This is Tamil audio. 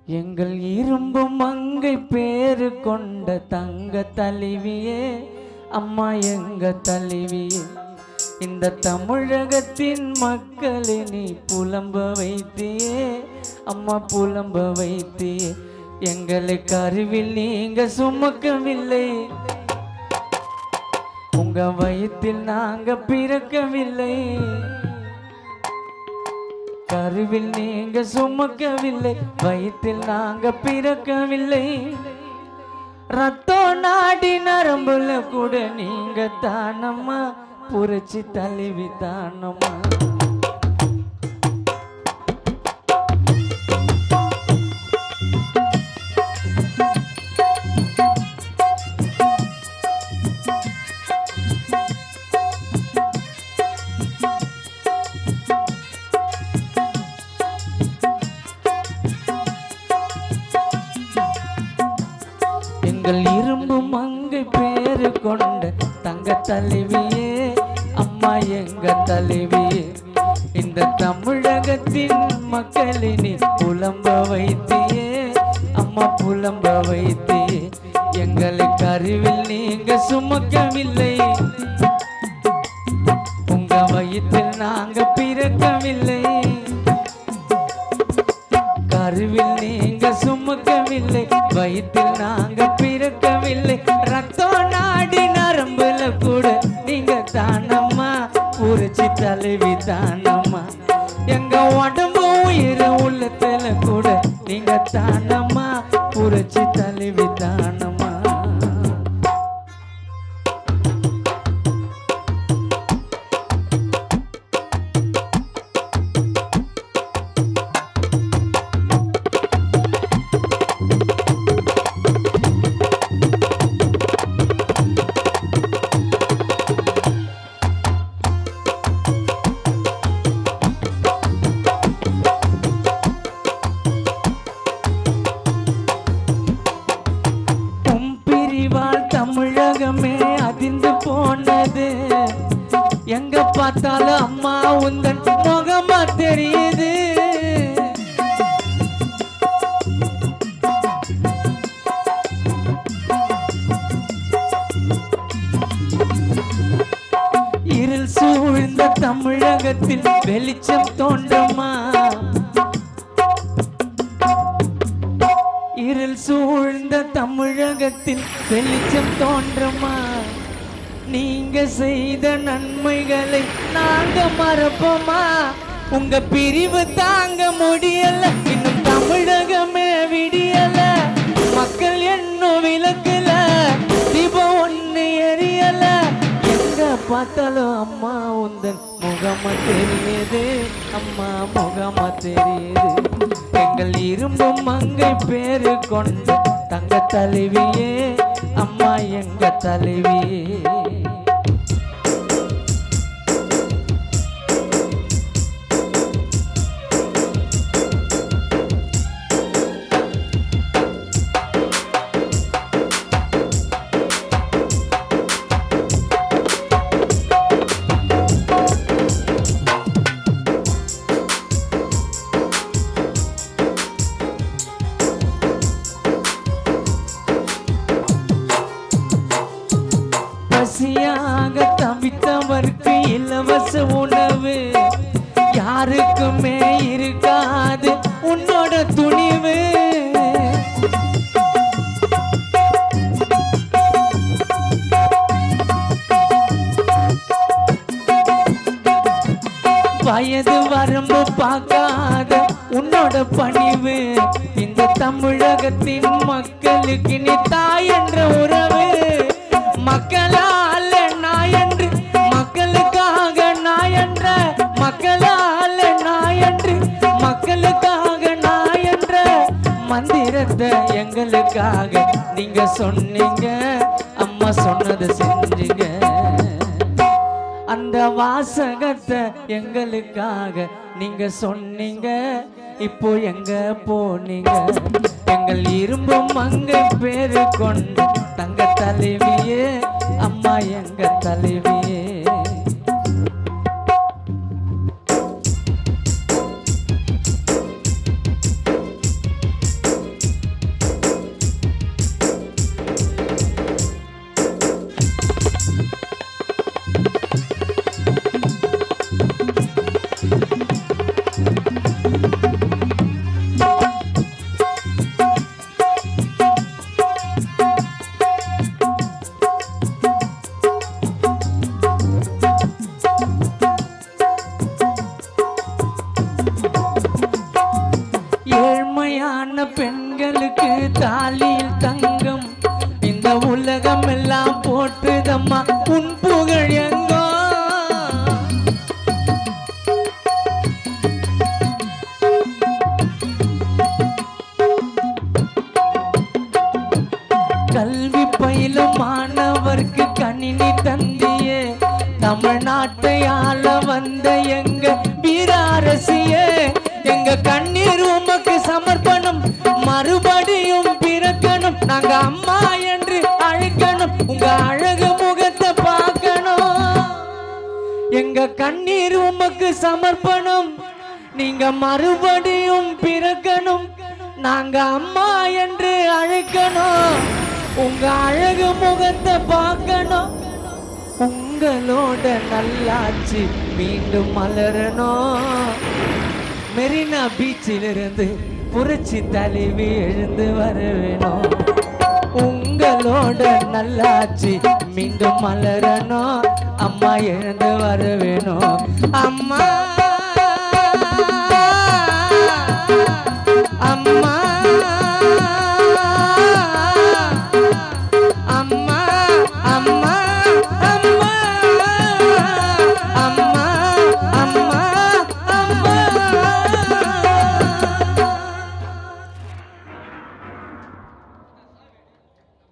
எங்கள் இரும்பு மங்கை பேரு கொண்ட தங்க தலைவியே அம்மா எங்க தலைவியே, இந்த தமிழகத்தின் மக்களை நீ புலம்ப வைத்தியே அம்மா புலம்ப வைத்தியே. எங்களை கருவில் நீங்க சுமக்கவில்லை, உங்க வயிற்றில் நாங்க பிறக்கவில்லை. கருவில் நீங்க சுமக்கவில்லை, வயிற்றில் நாங்க பிறக்கவில்லை. ரத்தம் நாடி நரம்புல கூட நீங்க தானம்மா, புரட்சி தலைவி தானம்மா. எங்கள் இரும்பு மங்கை பேரு கொண்ட தங்க தலைவியே அம்மா எங்க தலைவியே, இந்த தமிழகத்தின் மக்களை நீ புலம்ப வைத்தியே அம்மா புலம்ப வைத்தியே. எங்களை கருவில் நீங்க சுமக்கவில்லை, உங்க வயிற்றில் நாங்க பிறக்கவில்லை. கருவில் நீங்க சுமக்கவில்லை, வயிற்றில் நாங்க பிறக்கவில்லை. ரத்தம் நாடி நரம்புல கூட நீங்க தானம்மா, புரட்சி தலைவி தானம்மா. எங்க உடம்பு உயிர் உள்ளத்துல கூட நீங்க தானம்மா, புரட்சி தலைவி தானம்மா. தமிழகமே அதிர்ந்து போனது, எங்க பார்த்தாலும் அம்மா உந்தன் முகமா தெரியுது. இருள் சூழ்ந்த தமிழகத்தில் வெளிச்சம் தோன்றமா, இருள் சூழ்ந்த தமிழகத்தில் வெளிச்சம் தோன்றமா. நீங்க செய்த நன்மைகளை நாங்க மறப்போமா, உங்க பிரிவு தாங்க முடியல, இன்னும் தமிழகமே விடியல. மக்கள் இன்னும் விளக்கல, தீபம் ஒண்ணு எரியல. எங்க பார்த்தாலும் அம்மா உந்தன் முகமா தெரியுது அம்மா முகமா தெரியுது. எங்கள் இரும்பு மங்கை பேரு கொண்ட தங்க தலைவியே அம்மா எங்க தலைவியே. பசியாக தவித்தவர்க்கு இலவச உணவு, யாருக்குமே இருக்காது உன்னோட துணிவு. வயது வரம்பு பார்க்காத உன்னோட பணிவு, இந்த தமிழகத்தின் மக்களுக்கு நீ தாய் என்ற உறவு. மக்களால் நாயன்று மக்களுக்காக நாயன்ற, மக்களால் நாயன்று மக்களுக்காக நாயன்ற மந்திரத்தை எங்களுக்காக நீங்க சொன்னீங்க அம்மா, சொன்னதை செஞ்சீங்க. அந்த வாசகத்தை எங்களுக்காக நீங்க சொன்னீங்க, இப்போ எங்க போனீங்க. எங்கள் இரும்பு மங்கை பேரு கொண்ட தங்க தலைவியே அம்மா எங்க தலைவியே. கல்யாண பெண்களுக்கு தாலியில் தங்கம் இந்த உலகம் எல்லாம் போற்றுதம்மா உன் புகழ் எங்கோ. கல்வி பயிலும் மாணவர்க்கு கணினி தந்தியே தமிழ்நாட்டை ஆள வந்த எங்க வீராரசியே எங்க கண்ணீர் உமக்கு சமர்ப்பணம் மறுபடியும் பிறக்கணும் நாங்க அம்மா என்று அழைக்கணும் உங்க அழகு முகத்தை பார்க்கணும் எங்க கண்ணீர் உமக்கு சமர்ப்பணம் நீங்க மறுபடியும் பிறக்கணும் நாங்க அம்மா என்று அழைக்கணும் உங்க அழகு முகத்தை பார்க்கணும் உங்களோட நல்லாட்சி மீண்டும் மலரணும். மெரினா பீச்சிலிருந்து புரட்சி தலைவி எழுந்து வர வேணும் உங்களோட நல்லாட்சி மீண்டும் மலரணும் அம்மா எழுந்து வர வேணும் அம்மா.